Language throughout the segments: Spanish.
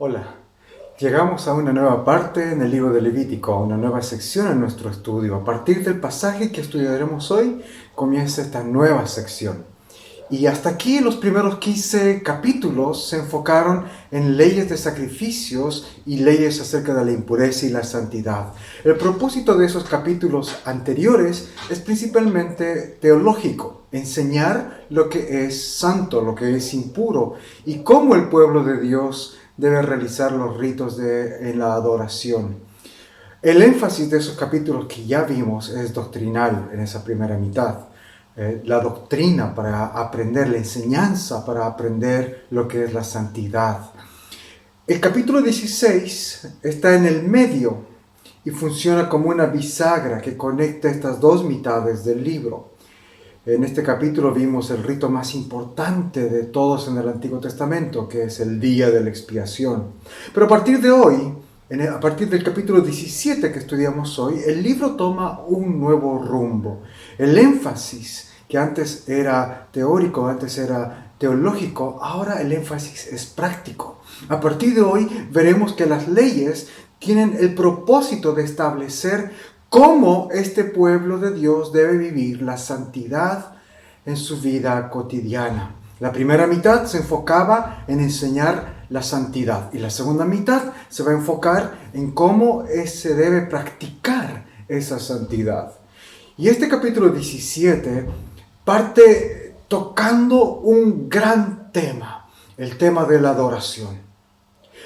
Hola, llegamos a una nueva parte en el libro de Levítico, a una nueva sección en nuestro estudio. A partir del pasaje que estudiaremos hoy, comienza esta nueva sección. Y hasta aquí los primeros 15 capítulos se enfocaron en leyes de sacrificios y leyes acerca de la impureza y la santidad. El propósito de esos capítulos anteriores es principalmente teológico, enseñar lo que es santo, lo que es impuro y cómo el pueblo de Dios debe realizar los ritos en la adoración. El énfasis de esos capítulos que ya vimos es doctrinal en esa primera mitad. La doctrina para aprender, la enseñanza para aprender lo que es la santidad. El capítulo 16 está en el medio y funciona como una bisagra que conecta estas dos mitades del libro. En este capítulo vimos el rito más importante de todos en el Antiguo Testamento, que es el día de la expiación. Pero a partir de hoy, a partir del capítulo 17 que estudiamos hoy, el libro toma un nuevo rumbo. El énfasis, que antes era teórico, antes era teológico, ahora el énfasis es práctico. A partir de hoy veremos que las leyes tienen el propósito de establecer cómo este pueblo de Dios debe vivir la santidad en su vida cotidiana. La primera mitad se enfocaba en enseñar la santidad y la segunda mitad se va a enfocar en cómo se debe practicar esa santidad. Y este capítulo 17 parte tocando un gran tema, el tema de la adoración.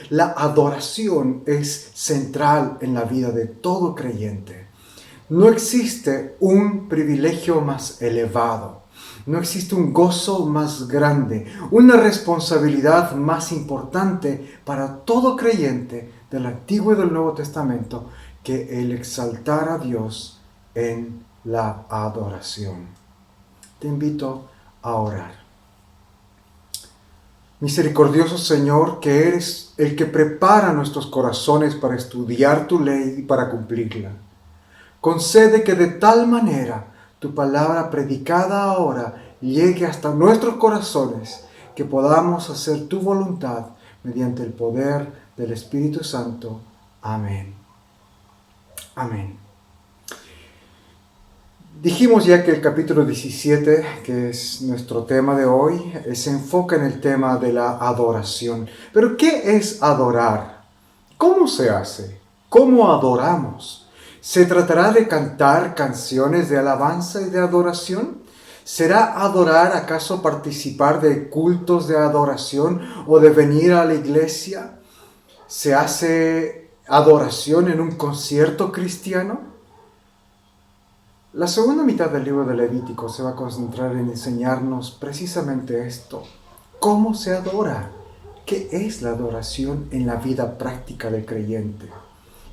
La adoración es central en la vida de todo creyente. No existe un privilegio más elevado, no existe un gozo más grande, una responsabilidad más importante para todo creyente del Antiguo y del Nuevo Testamento que el exaltar a Dios en la adoración. Te invito a orar. Misericordioso Señor, que eres el que prepara nuestros corazones para estudiar tu ley y para cumplirla. Concede que de tal manera tu palabra predicada ahora llegue hasta nuestros corazones, que podamos hacer tu voluntad mediante el poder del Espíritu Santo. Amén. Amén. Dijimos ya que el capítulo 17, que es nuestro tema de hoy, se enfoca en el tema de la adoración. Pero ¿qué es adorar? ¿Cómo se hace? ¿Cómo adoramos? ¿Se tratará de cantar canciones de alabanza y de adoración? ¿Será adorar acaso participar de cultos de adoración o de venir a la iglesia? ¿Se hace adoración en un concierto cristiano? La segunda mitad del libro de Levítico se va a concentrar en enseñarnos precisamente esto. ¿Cómo se adora? ¿Qué es la adoración en la vida práctica del creyente?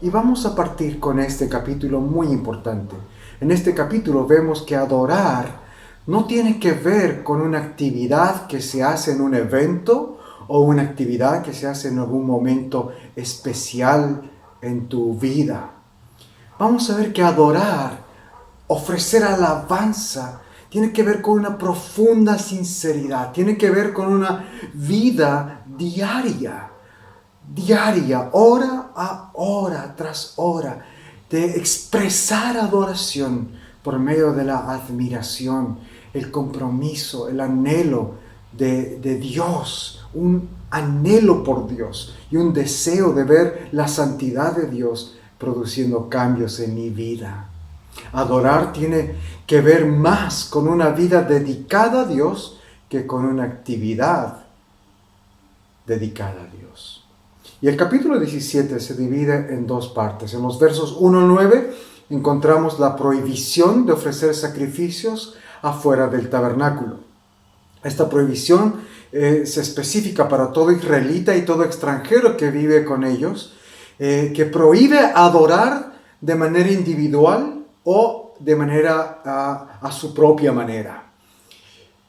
Y vamos a partir con este capítulo muy importante. En este capítulo vemos que adorar no tiene que ver con una actividad que se hace en un evento o una actividad que se hace en algún momento especial en tu vida. Vamos a ver que adorar, ofrecer alabanza, tiene que ver con una profunda sinceridad, tiene que ver con una vida diaria, hora a hora, tras hora, de expresar adoración por medio de la admiración, el compromiso, el anhelo de Dios, un anhelo por Dios y un deseo de ver la santidad de Dios produciendo cambios en mi vida. Adorar tiene que ver más con una vida dedicada a Dios que con una actividad dedicada a Dios. Y el capítulo 17 se divide en dos partes. En los versos 1 al 9 encontramos la prohibición de ofrecer sacrificios afuera del tabernáculo. Esta prohibición se especifica para todo israelita y todo extranjero que vive con ellos, que prohíbe adorar de manera individual o de manera a su propia manera.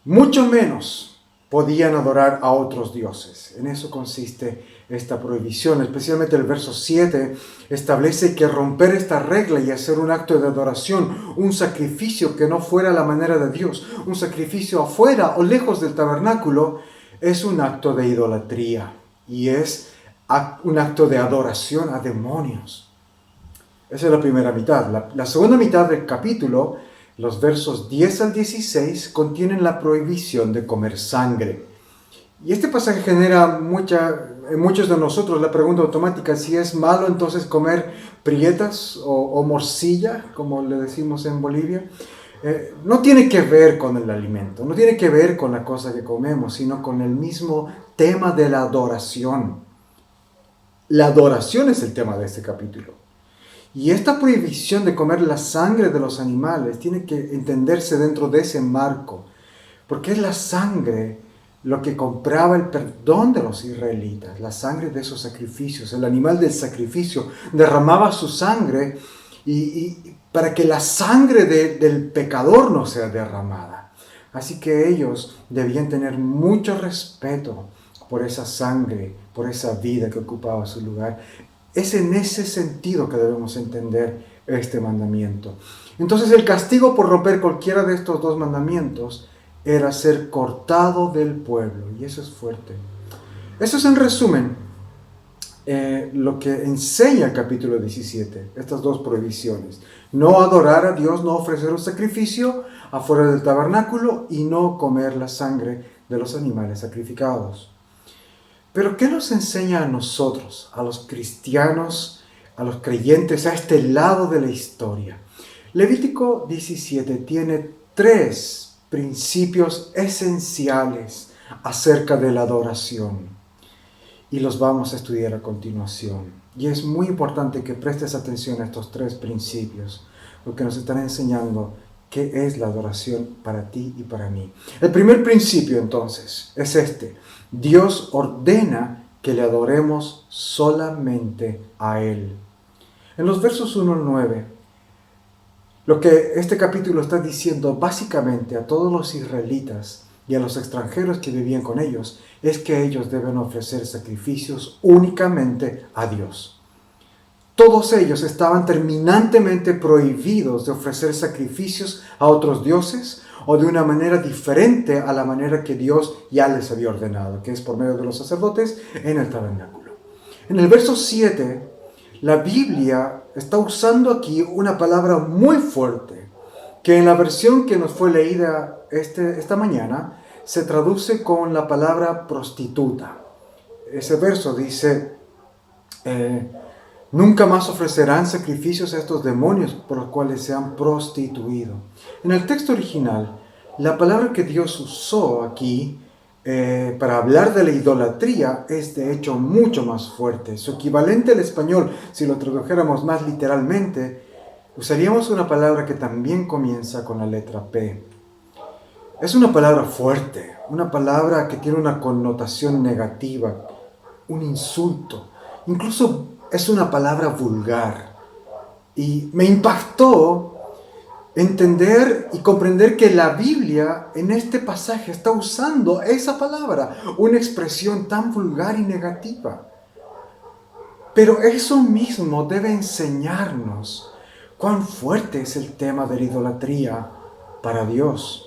Mucho menos podían adorar a otros dioses. En eso consiste esta prohibición. Especialmente el verso 7 establece que romper esta regla y hacer un acto de adoración, un sacrificio que no fuera la manera de Dios, un sacrificio afuera o lejos del tabernáculo, es un acto de idolatría y es un acto de adoración a demonios. Esa es la primera mitad. La segunda mitad del capítulo, los versos 10 al 16, contienen la prohibición de comer sangre. Y este pasaje genera en muchos de nosotros la pregunta automática, si es malo entonces comer prietas o morcilla, como le decimos en Bolivia. No tiene que ver con el alimento, no tiene que ver con la cosa que comemos, sino con el mismo tema de la adoración. La adoración es el tema de este capítulo. Y esta prohibición de comer la sangre de los animales tiene que entenderse dentro de ese marco, porque es la sangre lo que compraba el perdón de los israelitas, la sangre de esos sacrificios. El animal del sacrificio derramaba su sangre y para que la sangre del pecador no sea derramada. Así que ellos debían tener mucho respeto por esa sangre, por esa vida que ocupaba su lugar. Es en ese sentido que debemos entender este mandamiento. Entonces el castigo por romper cualquiera de estos dos mandamientos era ser cortado del pueblo, y eso es fuerte. Eso es en resumen lo que enseña el capítulo 17, estas dos prohibiciones. No adorar a Dios, no ofrecer un sacrificio afuera del tabernáculo y no comer la sangre de los animales sacrificados. Pero ¿qué nos enseña a nosotros, a los cristianos, a los creyentes, a este lado de la historia? Levítico 17 tiene 3 principios esenciales acerca de la adoración. Y los vamos a estudiar a continuación. Y es muy importante que prestes atención a estos 3 principios, porque nos están enseñando qué es la adoración para ti y para mí. El primer principio, entonces, es este. Dios ordena que le adoremos solamente a Él. En los versos 1 al 9, lo que este capítulo está diciendo básicamente a todos los israelitas y a los extranjeros que vivían con ellos, es que ellos deben ofrecer sacrificios únicamente a Dios. Todos ellos estaban terminantemente prohibidos de ofrecer sacrificios a otros dioses o de una manera diferente a la manera que Dios ya les había ordenado, que es por medio de los sacerdotes en el tabernáculo. En el verso 7, la Biblia está usando aquí una palabra muy fuerte, que en la versión que nos fue leída esta mañana se traduce con la palabra prostituta. Ese verso dice, nunca más ofrecerán sacrificios a estos demonios por los cuales se han prostituido. En el texto original, la palabra que Dios usó aquí para hablar de la idolatría es de hecho mucho más fuerte. Su equivalente al español, si lo tradujéramos más literalmente, usaríamos una palabra que también comienza con la letra P. Es una palabra fuerte, una palabra que tiene una connotación negativa, un insulto. Incluso es una palabra vulgar. Y me impactó entender y comprender que la Biblia en este pasaje está usando esa palabra, una expresión tan vulgar y negativa. Pero eso mismo debe enseñarnos cuán fuerte es el tema de la idolatría para Dios.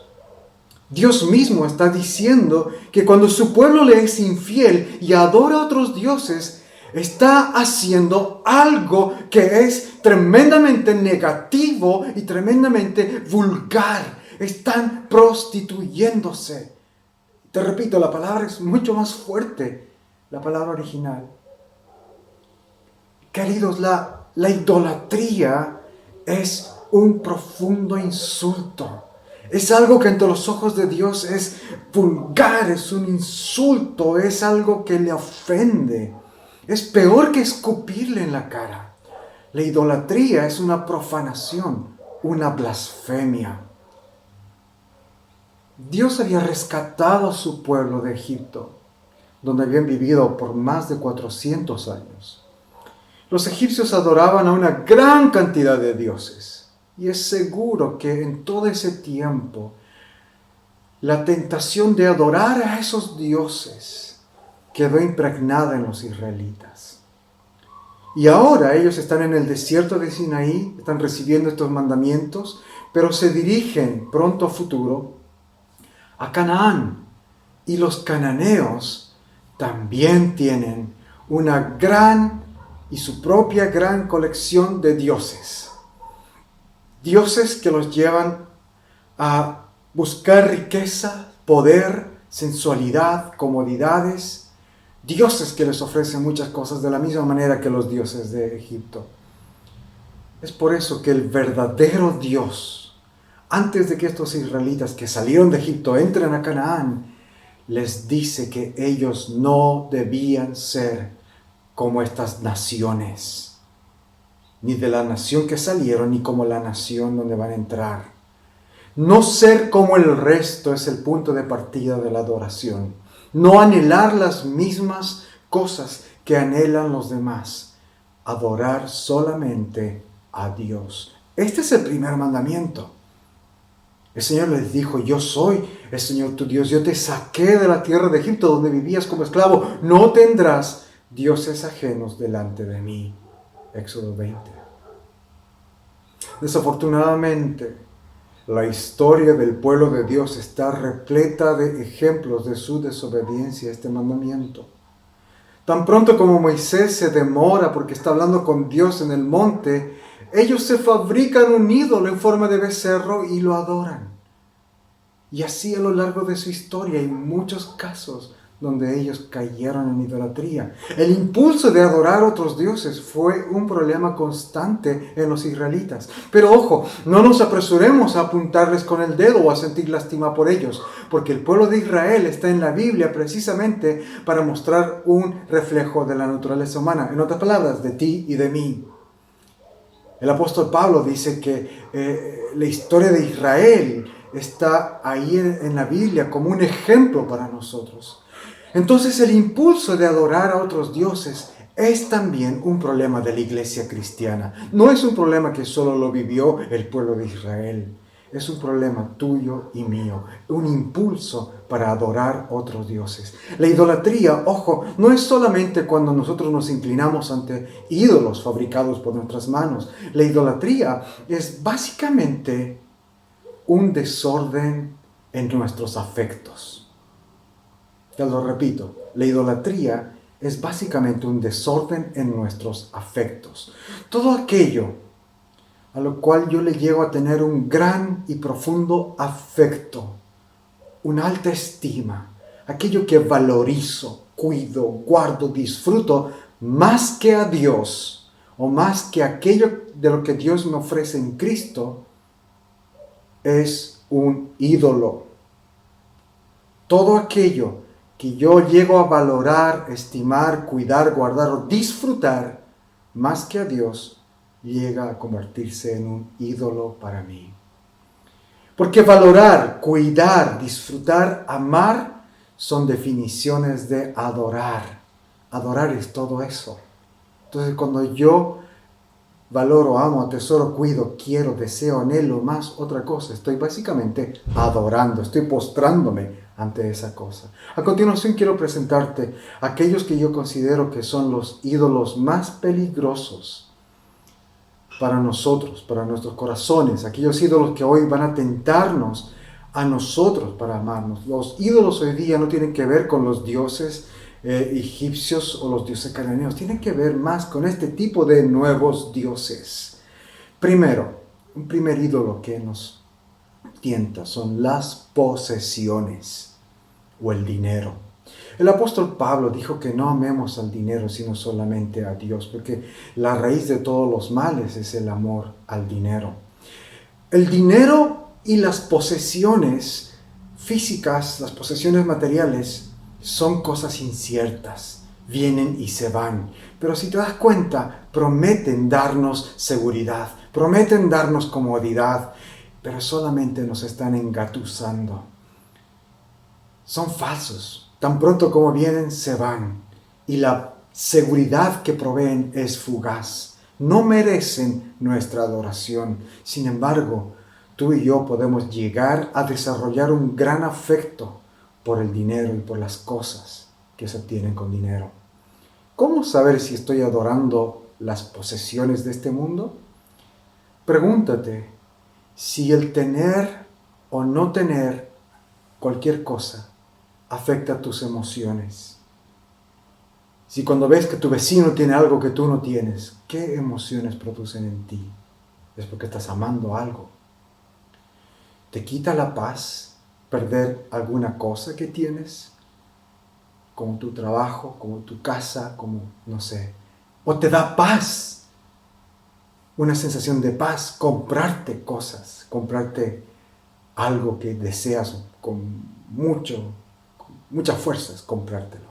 Dios mismo está diciendo que cuando su pueblo le es infiel y adora a otros dioses, está haciendo algo que es tremendamente negativo y tremendamente vulgar. Están prostituyéndose. Te repito, la palabra es mucho más fuerte, la palabra original. Queridos, la idolatría es un profundo insulto. Es algo que ante los ojos de Dios es vulgar, es un insulto, es algo que le ofende. Es peor que escupirle en la cara. La idolatría es una profanación, una blasfemia. Dios había rescatado a su pueblo de Egipto, donde habían vivido por más de 400 años. Los egipcios adoraban a una gran cantidad de dioses. Y es seguro que en todo ese tiempo, la tentación de adorar a esos dioses quedó impregnada en los israelitas. Y ahora ellos están en el desierto de Sinaí, están recibiendo estos mandamientos, pero se dirigen pronto a futuro a Canaán. Y los cananeos también tienen una gran y su propia gran colección de dioses. Dioses que los llevan a buscar riqueza, poder, sensualidad, comodidades. Dioses que les ofrecen muchas cosas de la misma manera que los dioses de Egipto. Es por eso que el verdadero Dios, antes de que estos israelitas que salieron de Egipto entren a Canaán, les dice que ellos no debían ser como estas naciones, ni de la nación que salieron, ni como la nación donde van a entrar. No ser como el resto es el punto de partida de la adoración. No anhelar las mismas cosas que anhelan los demás. Adorar solamente a Dios. Este es el primer mandamiento. El Señor les dijo: yo soy el Señor tu Dios. Yo te saqué de la tierra de Egipto donde vivías como esclavo. No tendrás dioses ajenos delante de mí. Éxodo 20. Desafortunadamente, la historia del pueblo de Dios está repleta de ejemplos de su desobediencia a este mandamiento. Tan pronto como Moisés se demora porque está hablando con Dios en el monte, ellos se fabrican un ídolo en forma de becerro y lo adoran. Y así a lo largo de su historia hay muchos casos donde ellos cayeron en idolatría. El impulso de adorar a otros dioses fue un problema constante en los israelitas. Pero ojo, no nos apresuremos a apuntarles con el dedo o a sentir lástima por ellos, porque el pueblo de Israel está en la Biblia precisamente para mostrar un reflejo de la naturaleza humana. En otras palabras, de ti y de mí. El apóstol Pablo dice que la historia de Israel está ahí en la Biblia como un ejemplo para nosotros. Entonces el impulso de adorar a otros dioses es también un problema de la iglesia cristiana. No es un problema que solo lo vivió el pueblo de Israel. Es un problema tuyo y mío, un impulso para adorar otros dioses. La idolatría, ojo, no es solamente cuando nosotros nos inclinamos ante ídolos fabricados por nuestras manos. La idolatría es básicamente un desorden en nuestros afectos. Te lo repito, la idolatría es básicamente un desorden en nuestros afectos. Todo aquello a lo cual yo le llego a tener un gran y profundo afecto, una alta estima, aquello que valorizo, cuido, guardo, disfruto, más que a Dios, o más que aquello de lo que Dios me ofrece en Cristo, es un ídolo. Todo aquello que yo llego a valorar, estimar, cuidar, guardar o disfrutar, más que a Dios, llega a convertirse en un ídolo para mí. Porque valorar, cuidar, disfrutar, amar son definiciones de adorar. Adorar es todo eso. Entonces cuando yo valoro, amo, atesoro, cuido, quiero, deseo, anhelo más otra cosa, estoy básicamente adorando, estoy postrándome ante esa cosa. A continuación quiero presentarte aquellos que yo considero que son los ídolos más peligrosos para nosotros, para nuestros corazones, aquellos ídolos que hoy van a tentarnos a nosotros para amarnos. Los ídolos hoy día no tienen que ver con los dioses egipcios o los dioses cananeos, tienen que ver más con este tipo de nuevos dioses. Primero, un primer ídolo que nos tienta son las posesiones o el dinero. El apóstol Pablo dijo que no amemos al dinero, sino solamente a Dios, porque la raíz de todos los males es el amor al dinero. El dinero y las posesiones físicas, las posesiones materiales, son cosas inciertas, vienen y se van. Pero si te das cuenta, prometen darnos seguridad, prometen darnos comodidad, pero solamente nos están engatusando. Son falsos. Tan pronto como vienen, se van. Y la seguridad que proveen es fugaz. No merecen nuestra adoración. Sin embargo, tú y yo podemos llegar a desarrollar un gran afecto por el dinero y por las cosas que se obtienen con dinero. ¿Cómo saber si estoy adorando las posesiones de este mundo? Pregúntate si el tener o no tener cualquier cosa afecta tus emociones. Si cuando ves que tu vecino tiene algo que tú no tienes, ¿qué emociones producen en ti? Es porque estás amando algo. ¿Te quita la paz perder alguna cosa que tienes? Como tu trabajo, como tu casa, como, no sé. ¿O te da paz? Una sensación de paz, comprarte cosas, comprarte algo que deseas con muchas fuerzas, comprártelo.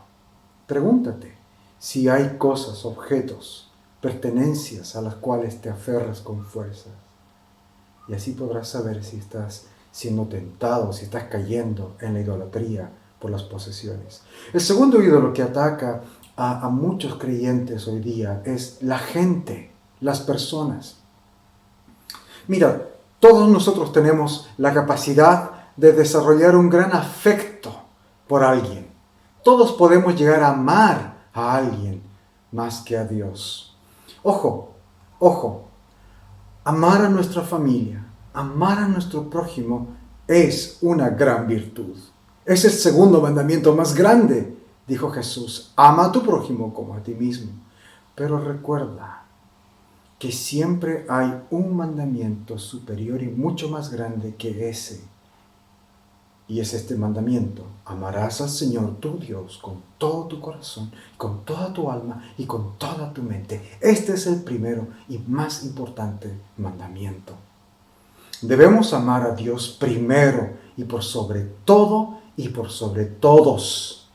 Pregúntate si hay cosas, objetos, pertenencias a las cuales te aferras con fuerzas. Y así podrás saber si estás siendo tentado, si estás cayendo en la idolatría por las posesiones. El segundo ídolo que ataca a muchos creyentes hoy día es la gente, las personas. Mira, todos nosotros tenemos la capacidad de desarrollar un gran afecto por alguien. Todos podemos llegar a amar a alguien más que a Dios. Ojo, ojo, amar a nuestra familia, amar a nuestro prójimo es una gran virtud. Es el segundo mandamiento más grande, dijo Jesús. Ama a tu prójimo como a ti mismo. Pero recuerda que siempre hay un mandamiento superior y mucho más grande que ese. Y es este mandamiento: amarás al Señor tu Dios con todo tu corazón, con toda tu alma y con toda tu mente. Este es el primero y más importante mandamiento. Debemos amar a Dios primero y por sobre todo y por sobre todos.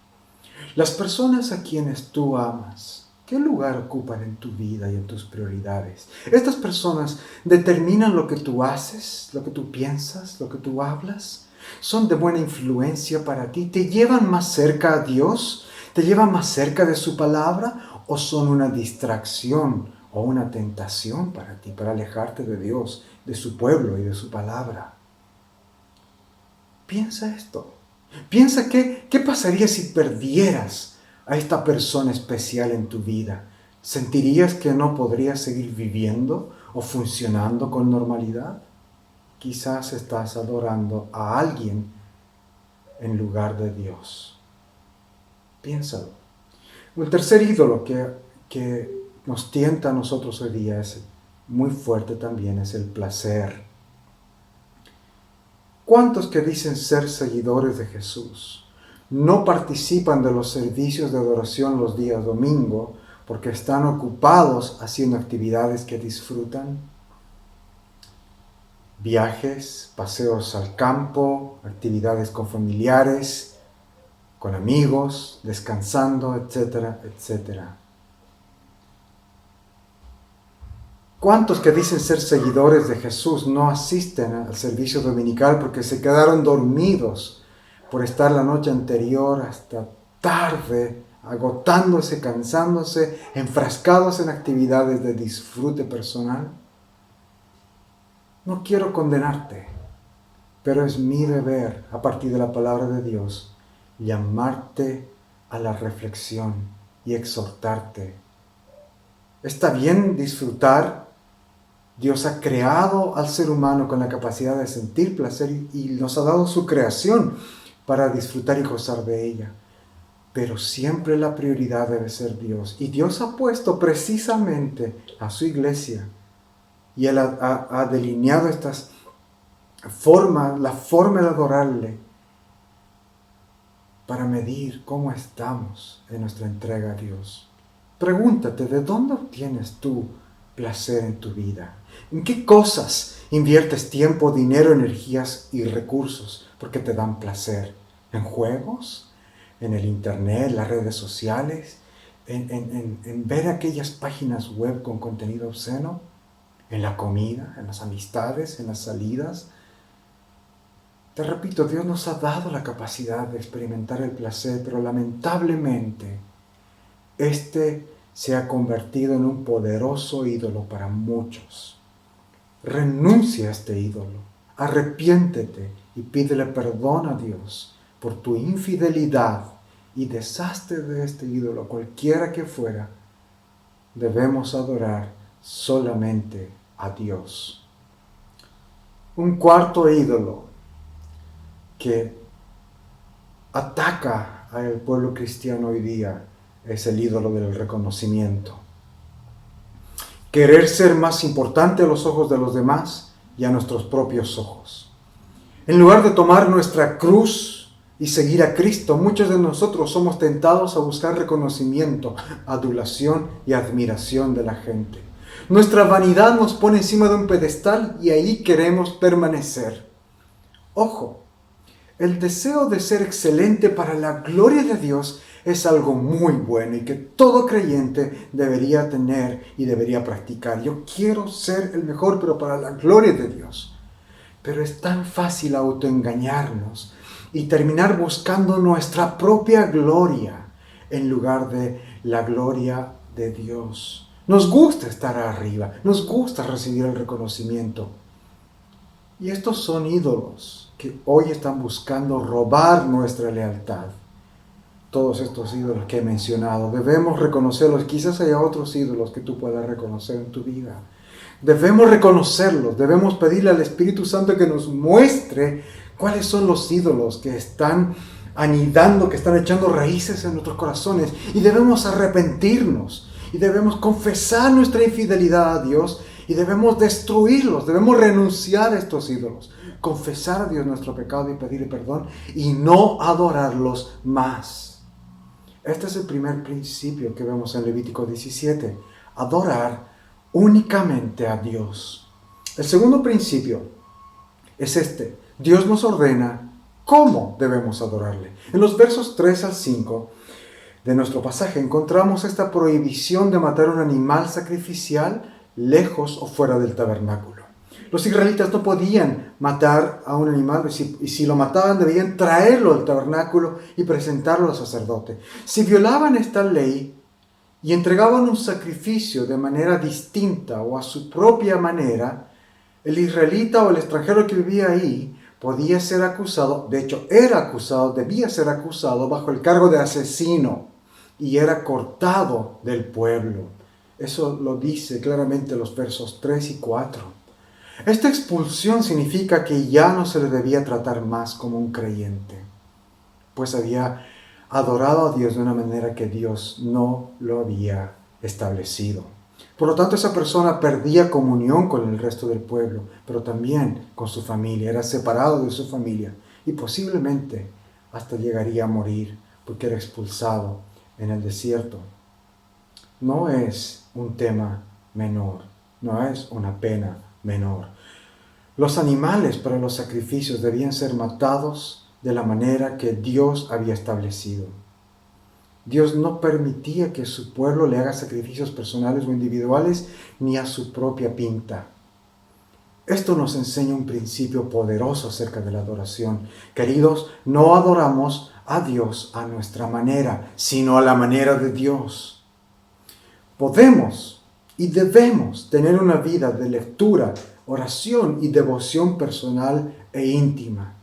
Las personas a quienes tú amas, ¿qué lugar ocupan en tu vida y en tus prioridades? Estas personas determinan lo que tú haces, lo que tú piensas, lo que tú hablas. ¿Son de buena influencia para ti? ¿Te llevan más cerca a Dios? ¿Te llevan más cerca de su palabra? ¿O son una distracción o una tentación para ti, para alejarte de Dios, de su pueblo y de su palabra? Piensa esto. Piensa qué pasaría si perdieras a esta persona especial en tu vida. ¿Sentirías que no podrías seguir viviendo o funcionando con normalidad? Quizás estás adorando a alguien en lugar de Dios. Piénsalo. El tercer ídolo que nos tienta a nosotros hoy día es muy fuerte también, es el placer. ¿Cuántos que dicen ser seguidores de Jesús no participan de los servicios de adoración los días domingo porque están ocupados haciendo actividades que disfrutan? Viajes, paseos al campo, actividades con familiares, con amigos, descansando, etcétera, etcétera. ¿Cuántos que dicen ser seguidores de Jesús no asisten al servicio dominical porque se quedaron dormidos por estar la noche anterior hasta tarde, agotándose, cansándose, enfrascados en actividades de disfrute personal? No quiero condenarte, pero es mi deber, a partir de la palabra de Dios, llamarte a la reflexión y exhortarte. Está bien disfrutar. Dios ha creado al ser humano con la capacidad de sentir placer y nos ha dado su creación para disfrutar y gozar de ella. Pero siempre la prioridad debe ser Dios. Y Dios ha puesto precisamente a su iglesia y Él ha delineado estas formas, la forma de adorarle para medir cómo estamos en nuestra entrega a Dios. Pregúntate, ¿de dónde obtienes tú placer en tu vida? ¿En qué cosas inviertes tiempo, dinero, energías y recursos porque te dan placer? ¿En juegos? ¿En el internet, las redes sociales? ¿En ver aquellas páginas web con contenido obsceno? ¿En la comida? ¿En las amistades? ¿En las salidas? Te repito, Dios nos ha dado la capacidad de experimentar el placer, pero lamentablemente este se ha convertido en un poderoso ídolo para muchos. Renuncia a este ídolo, arrepiéntete y pídele perdón a Dios por tu infidelidad y deshazte de este ídolo, cualquiera que fuera. Debemos adorar solamente a Dios. Un cuarto ídolo que ataca al pueblo cristiano hoy día es el ídolo del reconocimiento. Querer ser más importante a los ojos de los demás y a nuestros propios ojos. En lugar de tomar nuestra cruz y seguir a Cristo, muchos de nosotros somos tentados a buscar reconocimiento, adulación y admiración de la gente. Nuestra vanidad nos pone encima de un pedestal y ahí queremos permanecer. Ojo, el deseo de ser excelente para la gloria de Dios es algo muy bueno y que todo creyente debería tener y debería practicar. Yo quiero ser el mejor, pero para la gloria de Dios. Pero es tan fácil autoengañarnos y terminar buscando nuestra propia gloria en lugar de la gloria de Dios. Nos gusta estar arriba, nos gusta recibir el reconocimiento. Y estos son ídolos que hoy están buscando robar nuestra lealtad. Todos estos ídolos que he mencionado, debemos reconocerlos. Quizás haya otros ídolos que tú puedas reconocer en tu vida. Debemos reconocerlos, debemos pedirle al Espíritu Santo que nos muestre cuáles son los ídolos que están anidando, que están echando raíces en nuestros corazones. Y debemos arrepentirnos y debemos confesar nuestra infidelidad a Dios y debemos destruirlos, debemos renunciar a estos ídolos, confesar a Dios nuestro pecado y pedirle perdón y no adorarlos más. Este es el primer principio que vemos en Levítico 17, adorar únicamente a Dios. El segundo principio es este. Dios nos ordena cómo debemos adorarle. En los versos 3 al 5 de nuestro pasaje encontramos esta prohibición de matar un animal sacrificial lejos o fuera del tabernáculo. Los israelitas no podían matar a un animal y si lo mataban debían traerlo al tabernáculo y presentarlo al sacerdote. Si violaban esta ley y entregaban un sacrificio de manera distinta o a su propia manera, el israelita o el extranjero que vivía ahí podía ser acusado, de hecho era acusado, debía ser acusado bajo el cargo de asesino y era cortado del pueblo. Eso lo dice claramente los versos 3 y 4. Esta expulsión significa que ya no se le debía tratar más como un creyente, pues había adorado a Dios de una manera que Dios no lo había establecido. Por lo tanto, esa persona perdía comunión con el resto del pueblo, pero también con su familia, era separado de su familia y posiblemente hasta llegaría a morir porque era expulsado en el desierto. No es un tema menor, no es una pena menor. Los animales para los sacrificios debían ser matados de la manera que Dios había establecido. Dios no permitía que su pueblo le haga sacrificios personales o individuales ni a su propia pinta. Esto nos enseña un principio poderoso acerca de la adoración. Queridos, no adoramos a Dios a nuestra manera, sino a la manera de Dios. Podemos y debemos tener una vida de lectura, oración y devoción personal e íntima.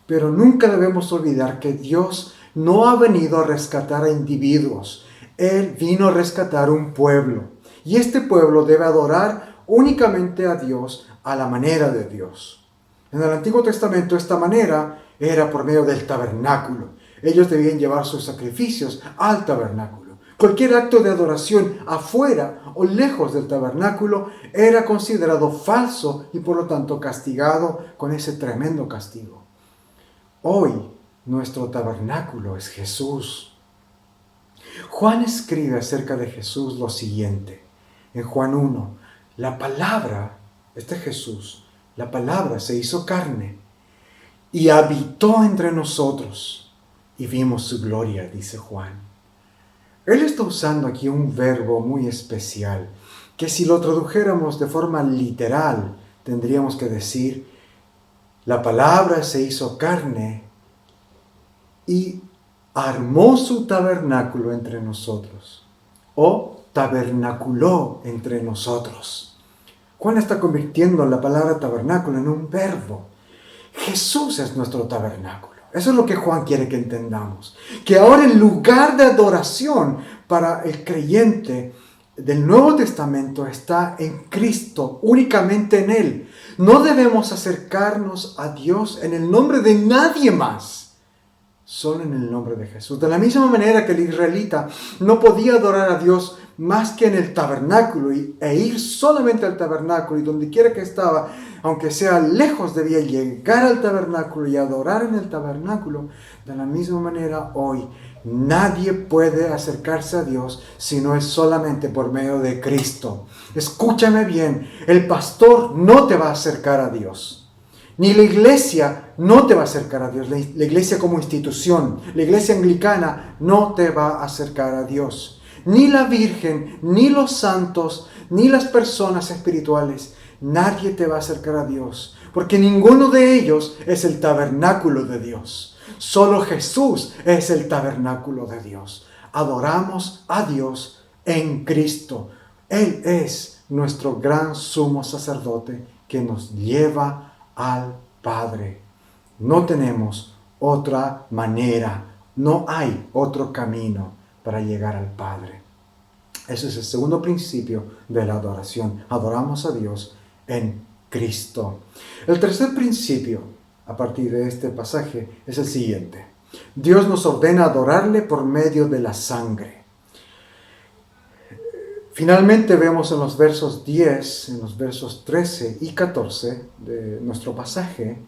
Pero nunca debemos olvidar que Dios no ha venido a rescatar a individuos. Él vino a rescatar un pueblo. Y este pueblo debe adorar únicamente a Dios a la manera de Dios. En el Antiguo Testamento esta manera era por medio del tabernáculo. Ellos debían llevar sus sacrificios al tabernáculo. Cualquier acto de adoración afuera o lejos del tabernáculo era considerado falso y por lo tanto castigado con ese tremendo castigo. Hoy nuestro tabernáculo es Jesús. Juan escribe acerca de Jesús lo siguiente. En Juan 1, la palabra, Jesús, la palabra se hizo carne y habitó entre nosotros y vimos su gloria, dice Juan. Él está usando aquí un verbo muy especial, que si lo tradujéramos de forma literal, tendríamos que decir, la palabra se hizo carne y armó su tabernáculo entre nosotros, o tabernaculó entre nosotros. Juan está convirtiendo la palabra tabernáculo en un verbo. Jesús es nuestro tabernáculo. Eso es lo que Juan quiere que entendamos. Que ahora el lugar de adoración para el creyente del Nuevo Testamento está en Cristo, únicamente en Él. No debemos acercarnos a Dios en el nombre de nadie más. solo en el nombre de Jesús. De la misma manera que el israelita no podía adorar a Dios más que en el tabernáculo e ir solamente al tabernáculo, y donde quiera que estaba, aunque sea lejos, debía llegar al tabernáculo y adorar en el tabernáculo. De la misma manera hoy nadie puede acercarse a Dios si no es solamente por medio de Cristo. Escúchame bien, el pastor no te va a acercar a Dios. Ni la iglesia no te va a acercar a Dios. La iglesia como institución, la iglesia anglicana no te va a acercar a Dios. Ni la Virgen, ni los santos, ni las personas espirituales. Nadie te va a acercar a Dios, porque ninguno de ellos es el tabernáculo de Dios. Solo Jesús es el tabernáculo de Dios. Adoramos a Dios en Cristo. Él es nuestro gran sumo sacerdote que nos lleva al Padre. No tenemos otra manera, no hay otro camino para llegar al Padre. Ese es el segundo principio de la adoración. Adoramos a Dios en Cristo. El tercer principio, a partir de este pasaje, es el siguiente. Dios nos ordena adorarle por medio de la sangre. Finalmente vemos en los versos 10, en los versos 13 y 14 de nuestro pasaje,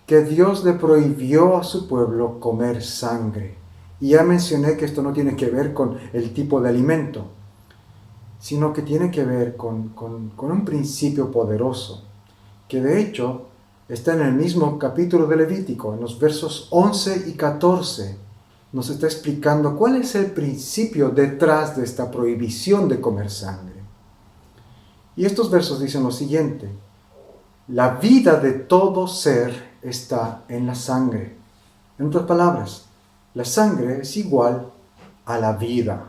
que Dios le prohibió a su pueblo comer sangre. Y ya mencioné que esto no tiene que ver con el tipo de alimento, sino que tiene que ver con un principio poderoso, que de hecho está en el mismo capítulo de Levítico, en los versos 11 y 14. Nos está explicando cuál es el principio detrás de esta prohibición de comer sangre. Y estos versos dicen lo siguiente: la vida de todo ser está en la sangre. En otras palabras, la sangre es igual a la vida.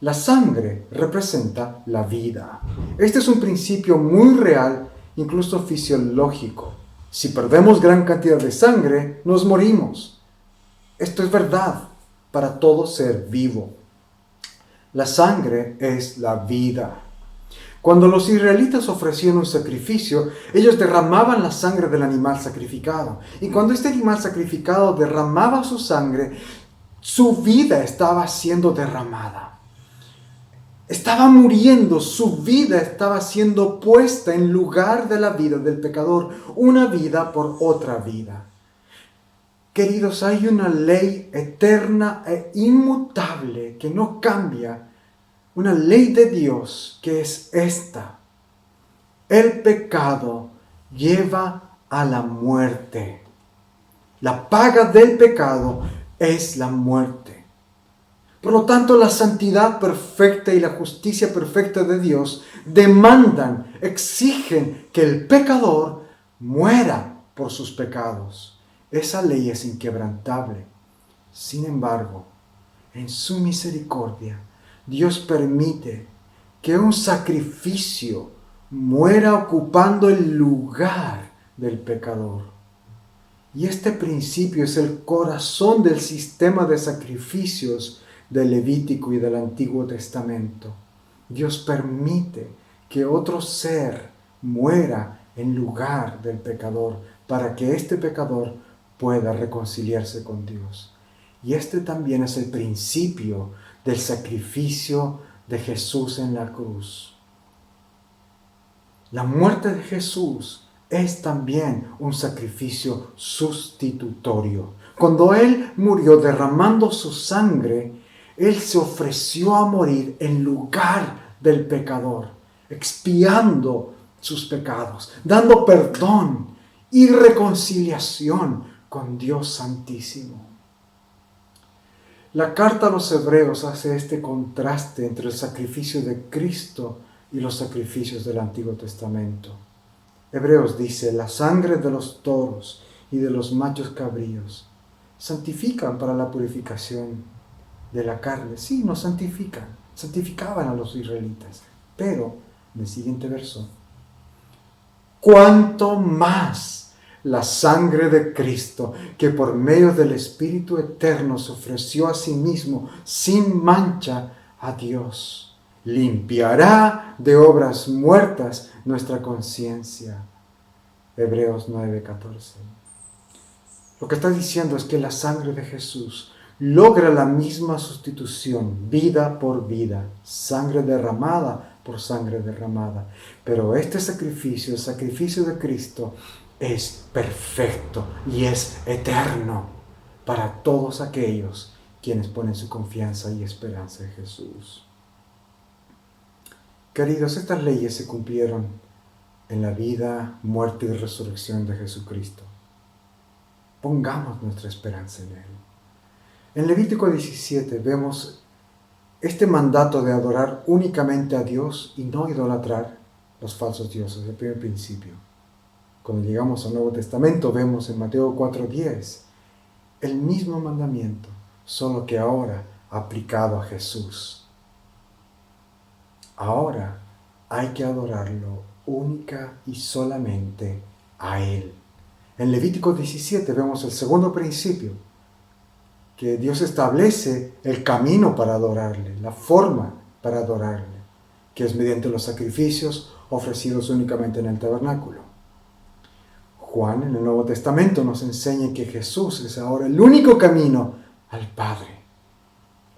La sangre representa la vida. Este es un principio muy real, incluso fisiológico. Si perdemos gran cantidad de sangre, nos morimos. Esto es verdad para todo ser vivo. La sangre es la vida. Cuando los israelitas ofrecían un sacrificio, ellos derramaban la sangre del animal sacrificado. Y cuando este animal sacrificado derramaba su sangre, su vida estaba siendo derramada. Estaba muriendo, su vida estaba siendo puesta en lugar de la vida del pecador, una vida por otra vida. Queridos, hay una ley eterna e inmutable que no cambia, una ley de Dios que es esta: el pecado lleva a la muerte. La paga del pecado es la muerte. Por lo tanto, la santidad perfecta y la justicia perfecta de Dios demandan, exigen que el pecador muera por sus pecados. Esa ley es inquebrantable. Sin embargo, en su misericordia, Dios permite que un sacrificio muera ocupando el lugar del pecador. Y este principio es el corazón del sistema de sacrificios del Levítico y del Antiguo Testamento. Dios permite que otro ser muera en lugar del pecador para que este pecador pueda reconciliarse con Dios. Y este también es el principio del sacrificio de Jesús en la cruz. La muerte de Jesús es también un sacrificio sustitutorio. Cuando Él murió derramando su sangre, Él se ofreció a morir en lugar del pecador, expiando sus pecados, dando perdón y reconciliación con Dios Santísimo. La carta a los Hebreos hace este contraste entre el sacrificio de Cristo y los sacrificios del Antiguo Testamento. Hebreos dice: la sangre de los toros y de los machos cabríos santifican para la purificación de la carne. Sí, nos santificaban a los israelitas. Pero, en el siguiente verso, cuánto más la sangre de Cristo, que por medio del Espíritu Eterno se ofreció a sí mismo sin mancha a Dios, limpiará de obras muertas nuestra conciencia. Hebreos 9:14. Lo que está diciendo es que la sangre de Jesús logra la misma sustitución, vida por vida, sangre derramada por sangre derramada. Pero este sacrificio, el sacrificio de Cristo, es perfecto y es eterno para todos aquellos quienes ponen su confianza y esperanza en Jesús. Queridos, estas leyes se cumplieron en la vida, muerte y resurrección de Jesucristo. Pongamos nuestra esperanza en Él. En Levítico 17 vemos este mandato de adorar únicamente a Dios y no idolatrar los falsos dioses, el primer principio. Cuando llegamos al Nuevo Testamento vemos en Mateo 4:10 el mismo mandamiento, solo que ahora aplicado a Jesús. Ahora hay que adorarlo única y solamente a Él. En Levítico 17 vemos el segundo principio, que Dios establece el camino para adorarle, la forma para adorarle, que es mediante los sacrificios ofrecidos únicamente en el tabernáculo. Juan en el Nuevo Testamento nos enseña que Jesús es ahora el único camino al Padre,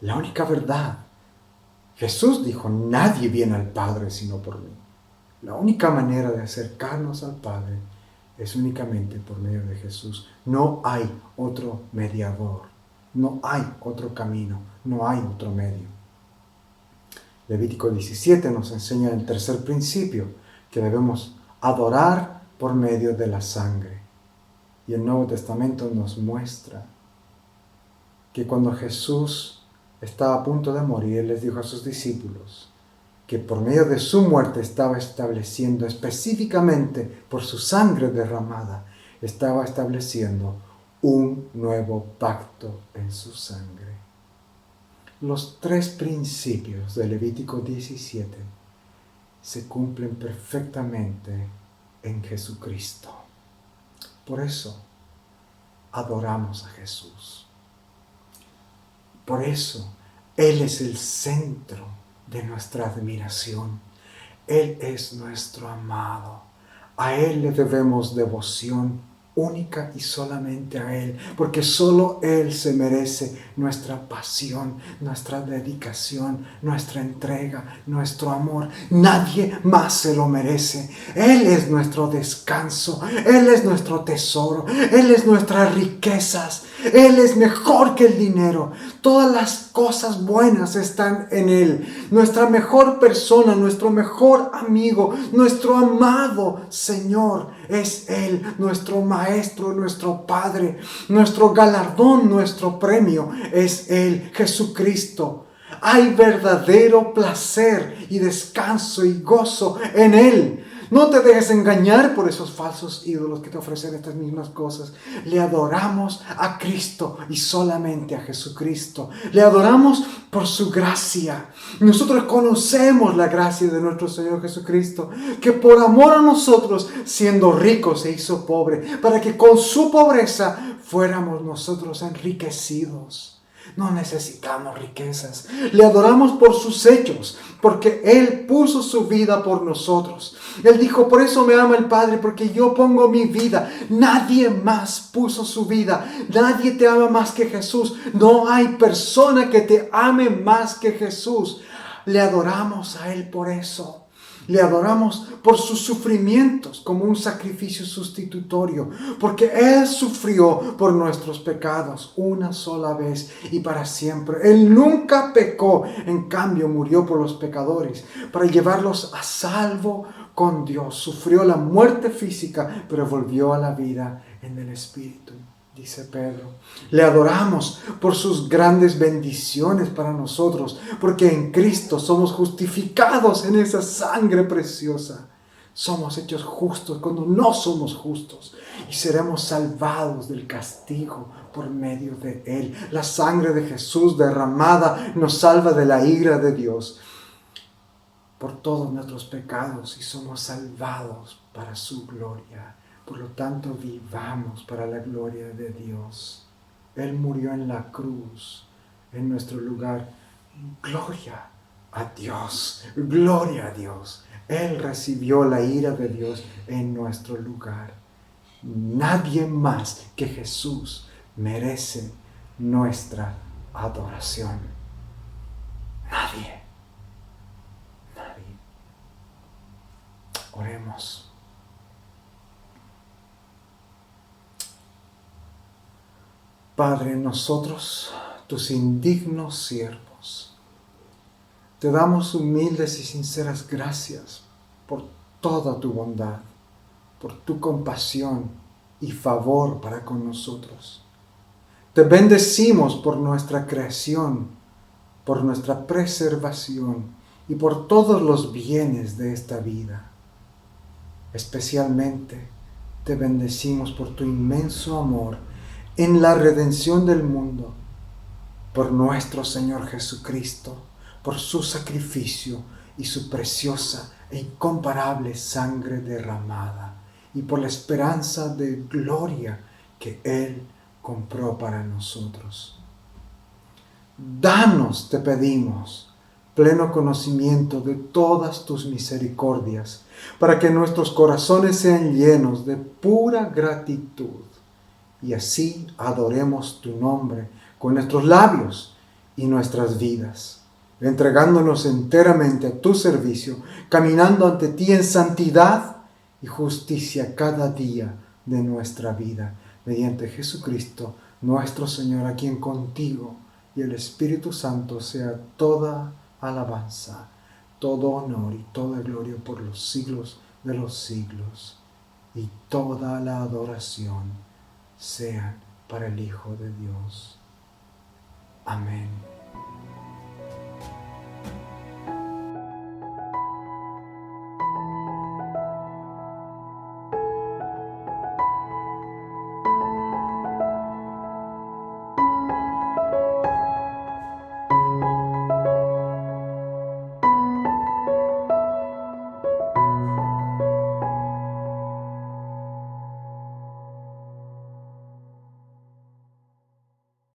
la única verdad. Jesús dijo, nadie viene al Padre sino por mí. La única manera de acercarnos al Padre es únicamente por medio de Jesús. No hay otro mediador, no hay otro camino, no hay otro medio. Levítico 17 nos enseña el tercer principio, que debemos adorar por medio de la sangre. Y el Nuevo Testamento nos muestra que cuando Jesús estaba a punto de morir, Él les dijo a sus discípulos que por medio de su muerte estaba estableciendo, específicamente por su sangre derramada, estaba estableciendo un nuevo pacto en su sangre. Los tres principios de Levítico 17 se cumplen perfectamente en Jesucristo. Por eso adoramos a Jesús. Por eso Él es el centro de nuestra admiración. Él es nuestro amado. A Él le debemos devoción única y solamente a Él, porque solo Él se merece nuestra pasión, nuestra dedicación, nuestra entrega, nuestro amor. Nadie más se lo merece. Él es nuestro descanso, Él es nuestro tesoro, Él es nuestras riquezas, Él es mejor que el dinero. Todas las cosas buenas están en Él. Nuestra mejor persona, nuestro mejor amigo, nuestro amado Señor es Él, nuestro Maestro, nuestro Padre, nuestro galardón, nuestro premio es Él, Jesucristo. Hay verdadero placer y descanso y gozo en Él. No te dejes engañar por esos falsos ídolos que te ofrecen estas mismas cosas. Le adoramos a Cristo y solamente a Jesucristo. Le adoramos por su gracia. Nosotros conocemos la gracia de nuestro Señor Jesucristo, que por amor a nosotros, siendo rico, se hizo pobre, para que con su pobreza fuéramos nosotros enriquecidos. No necesitamos riquezas. Le adoramos por sus hechos, porque Él puso su vida por nosotros. Él dijo, por eso me ama el Padre, porque yo pongo mi vida. Nadie más puso su vida. Nadie te ama más que Jesús. No hay persona que te ame más que Jesús. Le adoramos a Él por eso. Le adoramos por sus sufrimientos como un sacrificio sustitutorio, porque Él sufrió por nuestros pecados una sola vez y para siempre. Él nunca pecó, en cambio murió por los pecadores para llevarlos a salvo con Dios. Sufrió la muerte física, pero volvió a la vida en el Espíritu, dice Pedro. Le adoramos por sus grandes bendiciones para nosotros, porque en Cristo somos justificados en esa sangre preciosa. Somos hechos justos cuando no somos justos y seremos salvados del castigo por medio de Él. La sangre de Jesús derramada nos salva de la ira de Dios por todos nuestros pecados y somos salvados para su gloria. Por lo tanto, vivamos para la gloria de Dios. Él murió en la cruz, en nuestro lugar. Gloria a Dios, gloria a Dios. Él recibió la ira de Dios en nuestro lugar. Nadie más que Jesús merece nuestra adoración. Nadie. Nadie. Oremos. Padre, nosotros, tus indignos siervos, te damos humildes y sinceras gracias por toda tu bondad, por tu compasión y favor para con nosotros. Te bendecimos por nuestra creación, por nuestra preservación y por todos los bienes de esta vida. Especialmente te bendecimos por tu inmenso amor en la redención del mundo, por nuestro Señor Jesucristo, por su sacrificio y su preciosa e incomparable sangre derramada, y por la esperanza de gloria que Él compró para nosotros. Danos, te pedimos, pleno conocimiento de todas tus misericordias, para que nuestros corazones sean llenos de pura gratitud, y así adoremos tu nombre con nuestros labios y nuestras vidas, entregándonos enteramente a tu servicio, caminando ante ti en santidad y justicia cada día de nuestra vida, mediante Jesucristo, nuestro Señor, a quien contigo y el Espíritu Santo sea toda alabanza, todo honor y toda gloria por los siglos de los siglos, y toda la adoración sean para el Hijo de Dios. Amén.